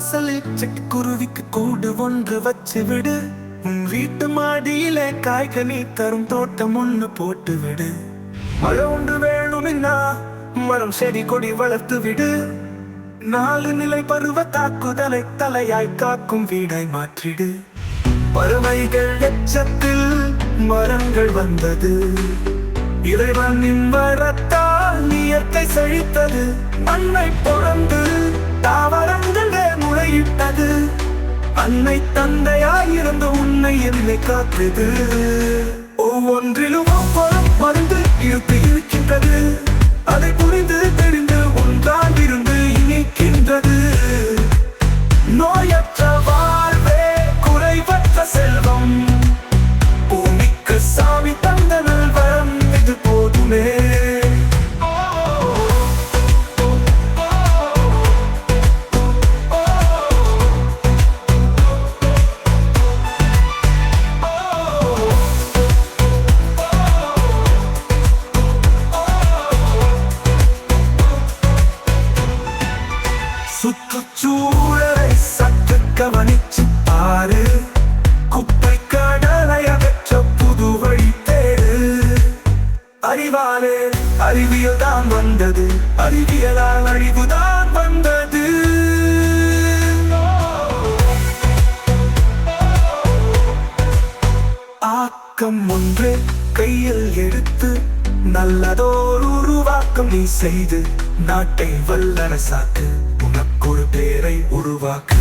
வாசலில் சிட்டுக்குருவிக்கு கூடு ஒன்று வச்சு விடு. உன் வீட்டு மாடியிலே காய்கனி தரும் தோட்டம் ஒன்று போட்டு விடு. மழை ஒன்று வேணும்னா மரம் செடி கொடி வளர்த்து விடு. 4 நிலை பருவ தாக்குதலை தலையாய் காக்கும் வீடை மாற்றிடு. பறவைகள் எச்சத்தில் மரங்கள் வந்தது. இறைவனின் வரத்தால் இயற்கை செழித்தது. மண்ணை பொறந்து தாவரங்களே முளையிட்டது. அன்னை தந்தையாயிருந்து உன்னை என்னை காத்தது. ஒவ்வொன்றிலும் ஒவ்வொரு மருந்து இருக்கின்றது. அதை புரிந்து தெரிந்து ஒன்றால் இருந்து இணைக்கின்றது. நோயற்ற வாழ்வே குறைவற்ற செல்வம். பூமிக்கு சாமி தந்த நல்வரம் இது போதுமே. சுற்றுச்சூழலை சற்று கவனிச்சு பாரு. குப்பை கடலை அகற்ற புது வழி தேடு. அறிவாலே அறிவியல் தான் வந்தது. அறிவியலால் அழிவுதான் வந்தது. ஆக்கம் ஒன்று கையில் எடுத்து நல்லதோர் உருவாக்கம் நீ செய்து நாட்டை வல்லரசாக்கு. உனக்கொரு பேரை உருவாக்கு.